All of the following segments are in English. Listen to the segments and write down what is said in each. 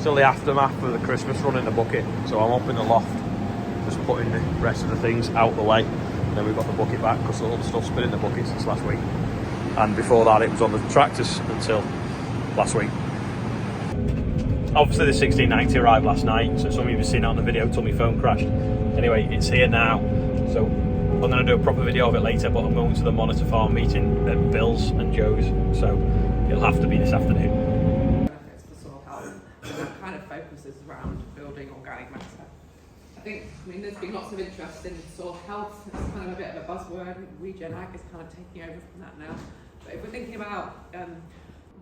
still the aftermath of the Christmas run in the bucket. So I'm up in the loft, just putting the rest of the things out the way. And then we've got the bucket back because all the stuff's been in the bucket since last week. And before that, it was on the tractors until last week. Obviously the 1690 arrived last night, so some of you have seen it on the video till my phone crashed. Anyway, it's here now, so I'm going to do a proper video of it later, but I'm going to the Monitor Farm meeting at Bill's and Joe's, so it'll have to be this afternoon. Benefits for soil health, and that kind of focuses around building organic matter. I mean, there's been lots of interest in soil health. It's kind of a bit of a buzzword. Regen Ag is kind of taking over from that now. But if we're thinking about,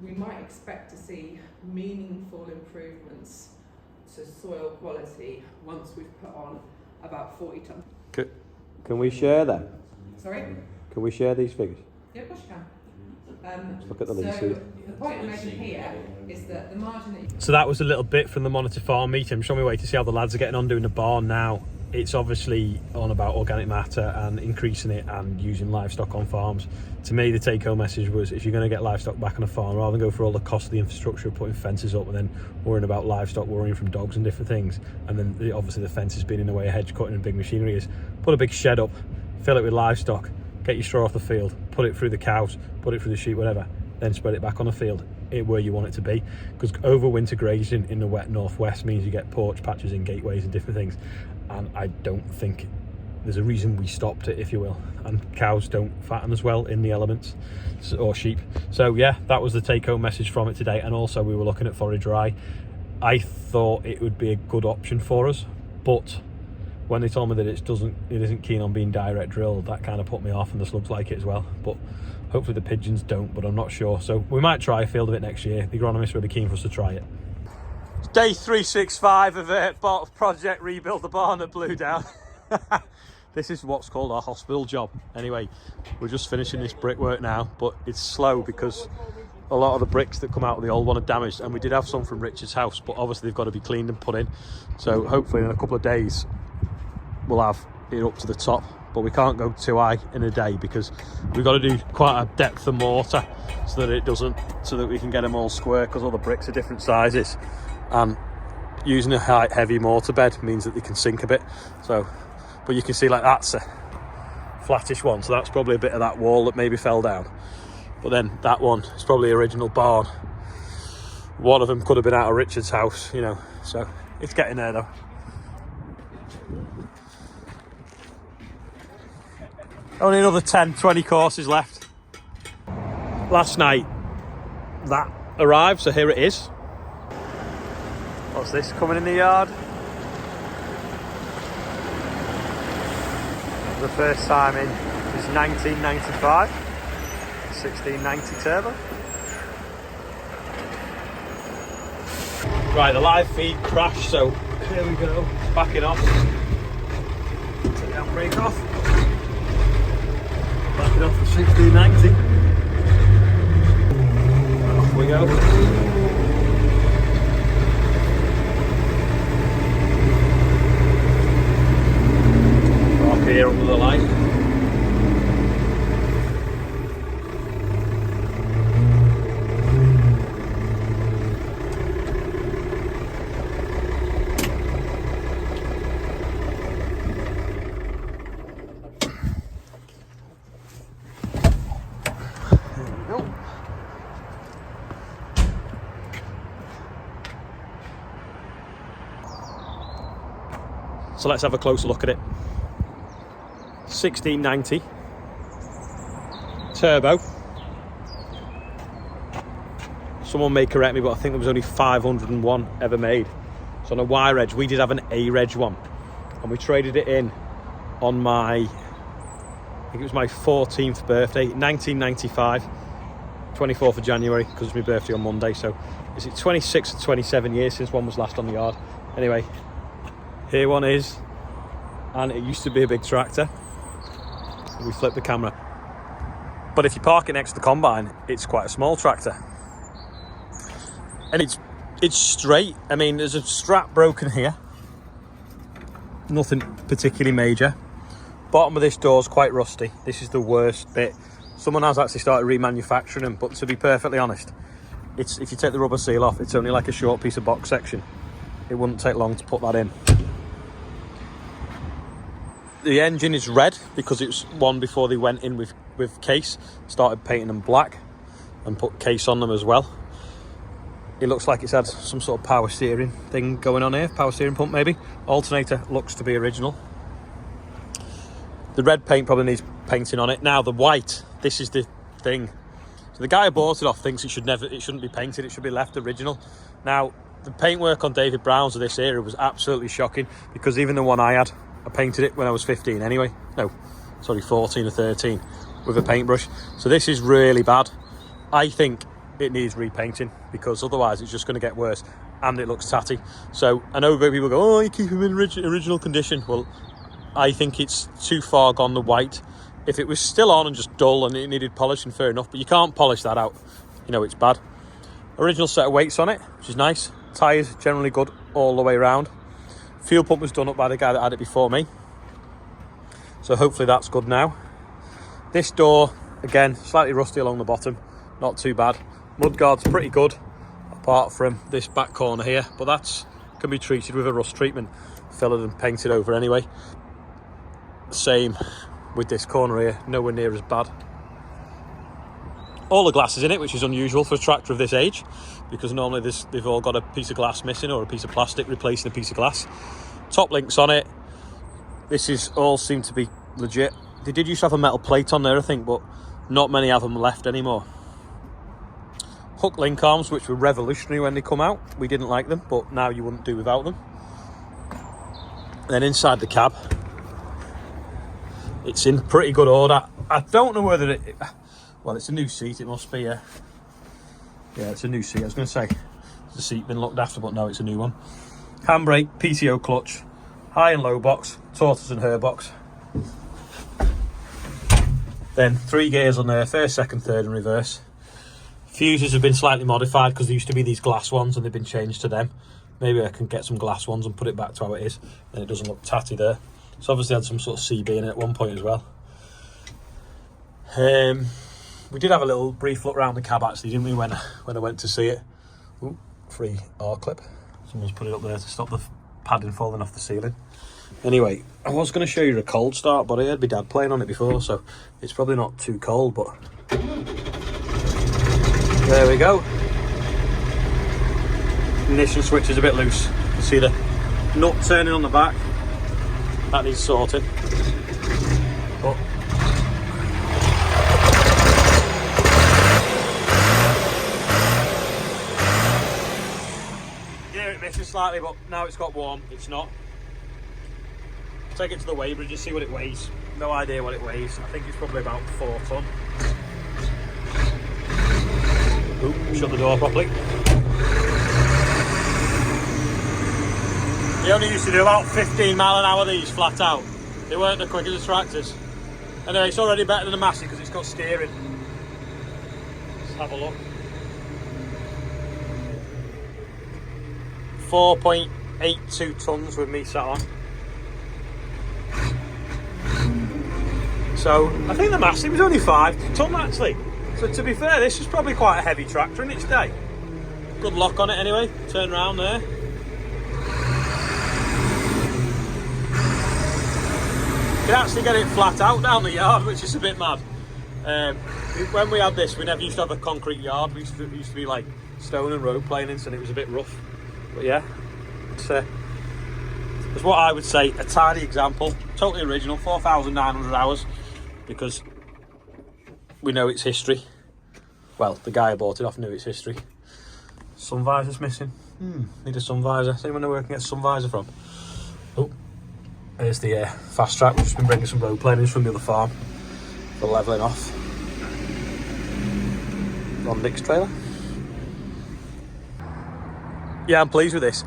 we might expect to see meaningful improvements to soil quality once we've put on about 40 tonnes. Can we share them? Sorry? Can we share these figures? Yeah, of course you can. Let's look at the lease. So the point I'm making here is that the margin that you... So that was a little bit from the Monitor Farm meeting. I'm showing my way to see how the lads are getting on doing the barn now. It's obviously on about organic matter and increasing it and using livestock on farms. To me, the take-home message was, if you're going to get livestock back on a farm, rather than go for all the cost of the infrastructure of putting fences up and then worrying about livestock worrying from dogs and different things, and then obviously the fences being in the way of hedge cutting and big machinery, is put a big shed up, fill it with livestock, get your straw off the field, put it through the cows, put it through the sheep, whatever, then spread it back on the field where you want it to be. Because over winter grazing in the wet northwest means you get porch patches in gateways and different things, and I don't think there's a reason we stopped it, if you will. And cows don't fatten as well in the elements, or sheep. So yeah, that was the take-home message from it today. And also we were looking at forage rye. I thought it would be a good option for us, but when they told me that it isn't keen on being direct drilled, that kind of put me off, and the slugs like it as well. But hopefully the pigeons don't, but I'm not sure. So we might try a field of it next year. The agronomist will be keen for us to try it. Day 365 of Project Rebuild the Barn at Blue Down. This is what's called our hospital job. Anyway, we're just finishing this brickwork now, but it's slow because a lot of the bricks that come out of the old one are damaged, and we did have some from Richard's house, but obviously they've got to be cleaned and put in. So hopefully in a couple of days we'll have it up to the top, but we can't go too high in a day because we've got to do quite a depth of mortar so that we can get them all square, because all the bricks are different sizes, and using a heavy mortar bed means that they can sink a bit. So, but you can see like that's a flattish one, so that's probably a bit of that wall that maybe fell down. But then that one is probably original barn. One of them could have been out of Richard's house, you know, so it's getting there though. Only another 10-20 courses left. Last night that arrived, so here it is. What's this coming in the yard? The first time in is 1995, 1690 turbo. Right, the live feed crashed, so here we go, backing off. Take the handbrake off. Backing off for 1690. And off we go. Here under the light. There we go. So let's have a closer look at it. 1690 turbo. Someone may correct me, but I think there was only 501 ever made. So on a Y reg, we did have an A reg one, and we traded it in on my, I think it was my 14th birthday, 1995, 24th of January, because it's my birthday on Monday. So is it 26 or 27 years since one was last on the yard? Anyway, here one is, and it used to be a big tractor. We flip the camera, but if you park it next to the combine, it's quite a small tractor, and it's straight. I mean, there's a strap broken here, nothing particularly major. Bottom of this door is quite rusty. This is the worst bit. Someone has actually started remanufacturing them, but to be perfectly honest, if you take the rubber seal off, it's only like a short piece of box section. It wouldn't take long to put that in. The engine is red because it was one before they went in with case, started painting them black and put case on them as well. It looks like it's had some sort of power steering thing going on here, power steering pump maybe. Alternator looks to be original. The red paint probably needs painting on it. Now the white, this is the thing. So the guy who bought it off thinks it shouldn't be painted, it should be left original. Now the paintwork on David Brown's of this era was absolutely shocking, because even the one I had, I painted it when I was 15 anyway. No, sorry, 14 or 13 with a paintbrush. So this is really bad. I think it needs repainting, because otherwise it's just going to get worse, and it looks tatty. So I know people go, oh, you keep them in original condition. Well, I think it's too far gone, the white. If it was still on and just dull and it needed polishing, fair enough, but you can't polish that out. You know it's bad. Original set of weights on it, which is nice. Tyres generally good all the way around. Fuel pump was done up by the guy that had it before me, so hopefully that's good now. This door, again, slightly rusty along the bottom, not too bad. Mudguard's pretty good, apart from this back corner here, but that's can be treated with a rust treatment, fillered and painted over anyway. Same with this corner here, nowhere near as bad. All the glass is in it, which is unusual for a tractor of this age, because normally they've all got a piece of glass missing or a piece of plastic replacing a piece of glass. Top links on it. This is all seem to be legit. They did used to have a metal plate on there, I think, but not many have them left anymore. Hook link arms, which were revolutionary when they come out. We didn't like them, but now you wouldn't do without them. Then inside the cab, it's in pretty good order. I don't know whether it... Well, it's a new seat, it must be, yeah, it's a new seat. I was going to say, the seat been looked after, but no, it's a new one. Handbrake, PTO clutch, high and low box, tortoise and hare box. Then 3 gears on there, first, second, third and reverse. Fuses have been slightly modified because there used to be these glass ones and they've been changed to them. Maybe I can get some glass ones and put it back to how it is, then it doesn't look tatty there. It's obviously had some sort of CB in it at one point as well. We did have a little brief look around the cab actually, didn't we, when I went to see it. Ooh, free R-clip. Someone's put it up there to stop the padding falling off the ceiling. Anyway, I was going to show you a cold start, but I heard my dad playing on it before, so it's probably not too cold, but... There we go. Ignition switch is a bit loose. You can see the nut turning on the back. That needs sorting. But slightly, but now it's got warm. It's not. Take it to the weigh bridge and see what it weighs. No idea what it weighs. I think it's probably about 4 ton. Ooh, shut the door properly. They only used to do about 15 mile an hour these flat out. They weren't the quick as the tractors. Anyway, it's already better than a Massey because it's got steering. Let's have a look. 4.82 tons with me sat on. So I think the Massey was only 5 ton actually. So to be fair, this was probably quite a heavy tractor in its day. Good lock on it anyway. Turn around there. You can actually get it flat out down the yard, which is a bit mad. When we had this, we never used to have a concrete yard. It used to be like stone and road planings, and it was a bit rough. But yeah, it's what I would say a tidy example. Totally original, 4,900 hours, because we know its history. Well, the guy who bought it off knew its history. Sun visor's missing. Need a sun visor. Does anyone know where I can get a sun visor from? Oh, there's the fast track. We've just been bringing some road planings from the other farm for levelling off. On Nick's trailer. Yeah, I'm pleased with this.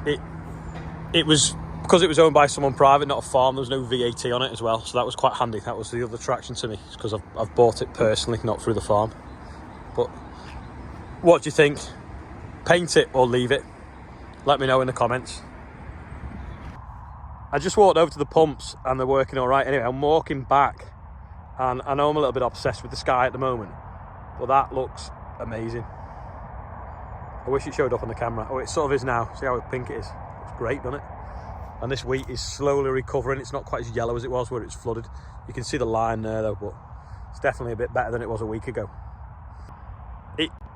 It was, because it was owned by someone private, not a farm, there was no VAT on it as well, so that was quite handy. That was the other attraction to me, because I've bought it personally, not through the farm. But what do you think? Paint it or leave it? Let me know in the comments. I just walked over to the pumps and they're working all right. Anyway, I'm walking back, and I know I'm a little bit obsessed with the sky at the moment, but that looks amazing. I wish it showed up on the camera. Oh, it sort of is now. See how pink it is? It's great, doesn't it? And this wheat is slowly recovering. It's not quite as yellow as it was where it's flooded. You can see the line there though, but it's definitely a bit better than it was a week ago.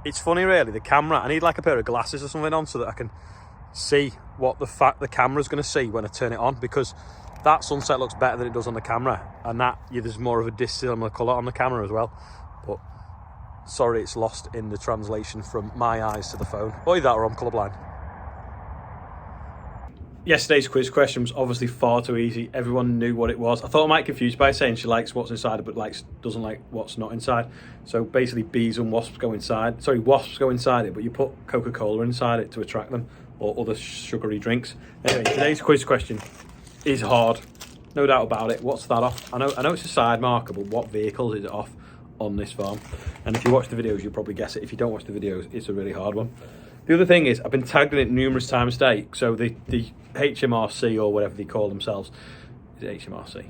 It's funny really, the camera, I need like a pair of glasses or something on so that I can see what the camera's going to see when I turn it on, because that sunset looks better than it does on the camera, and there's more of a dissimilar colour on the camera as well. But sorry, it's lost in the translation from my eyes to the phone. Or either that or I'm colourblind. Yesterday's quiz question was obviously far too easy. Everyone knew what it was. I thought I might confuse by saying she likes what's inside it, but doesn't like what's not inside. So basically bees and wasps go inside. Sorry, wasps go inside it, but you put Coca-Cola inside it to attract them, or other sugary drinks. Anyway, today's quiz question is hard. No doubt about it. What's that off? I know it's a side marker, but what vehicles is it off on this farm? And if you watch the videos, you'll probably guess it. If you don't watch the videos, it's a really hard one. The other thing is, I've been tagged in it numerous times today. So the HMRC, or whatever they call themselves, is it HMRC?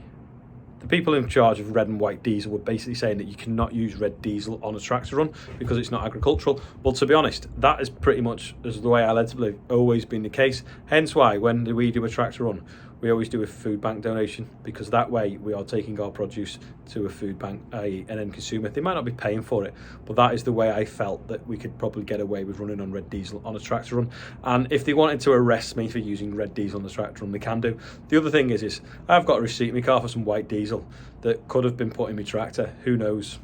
The people in charge of red and white diesel were basically saying that you cannot use red diesel on a tractor run because it's not agricultural. Well, to be honest, that is pretty much, as the way I led to believe, always been the case. Hence why, when we do a tractor run, we always do a food bank donation, because that way we are taking our produce to a food bank, i.e. an end consumer. They might not be paying for it, but that is the way I felt that we could probably get away with running on red diesel on a tractor run. And if they wanted to arrest me for using red diesel on the tractor run, they can do. The other thing is I've got a receipt in my car for some white diesel that could have been put in my tractor. Who knows?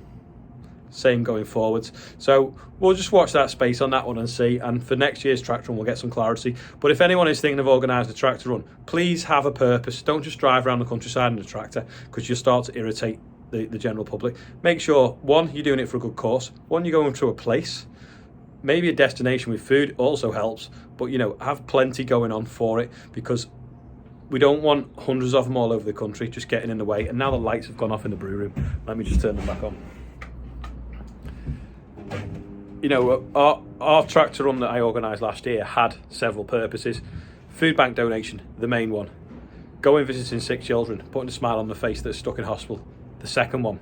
Same going forwards. So we'll just watch that space on that one and see, and for next year's tractor run we'll get some clarity. But if anyone is thinking of organising a tractor run, please have a purpose. Don't just drive around the countryside in a tractor, because you'll start to irritate the general public. Make sure, one, you're doing it for a good cause, one, you're going to a place, maybe a destination with food also helps, but have plenty going on for it, because we don't want hundreds of them all over the country just getting in the way. And now the lights have gone off in the brew room. Let me just turn them back on. Our tractor run that I organised last year had several purposes. Food bank donation, the main one. Going visiting sick children, putting a smile on the face that's stuck in hospital, the second one.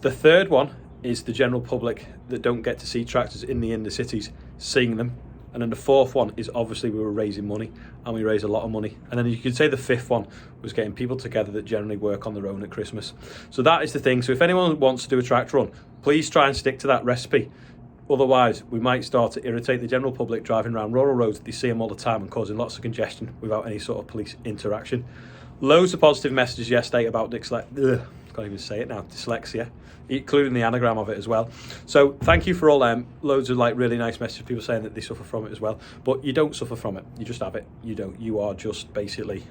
The third one is the general public that don't get to see tractors in the inner cities, seeing them. And then the fourth one is obviously we were raising money, and we raised a lot of money. And then you could say the fifth one was getting people together that generally work on their own at Christmas. So that is the thing. So if anyone wants to do a tractor run, please try and stick to that recipe. Otherwise, we might start to irritate the general public driving around rural roads. They see them all the time and causing lots of congestion without any sort of police interaction. Loads of positive messages yesterday about dyslexia, including the anagram of it as well. So thank you for all them. Loads of really nice messages, people saying that they suffer from it as well. But you don't suffer from it. You just have it. You don't. You are just basically,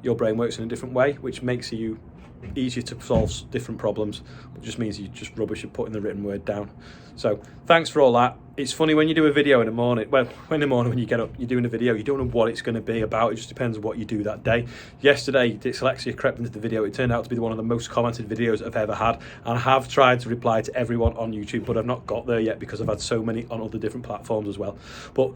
your brain works in a different way, which makes you easier to solve different problems. It just means you just rubbish at putting the written word down. So thanks for all that. It's funny when you do a video in the morning, when you get up, you're doing a video, you don't know what it's going to be about. It just depends on what you do that day. Yesterday, dyslexia crept into the video. It turned out to be one of the most commented videos I've ever had, and I have tried to reply to everyone on YouTube, but I've not got there yet because I've had so many on other different platforms as well. But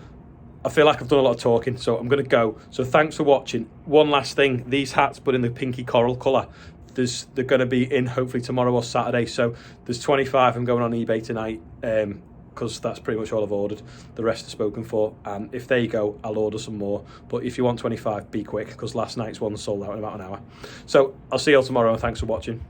I feel like I've done a lot of talking, so I'm going to go. So thanks for watching. One last thing, these hats, but in the pinky coral colour, they're going to be in hopefully tomorrow or Saturday. So there's 25 I'm going on eBay tonight, because that's pretty much all I've ordered. The rest are spoken for, and if they go, I'll order some more. But if you want 25, be quick, because last night's one sold out in about an hour. So I'll see you all tomorrow, and thanks for watching.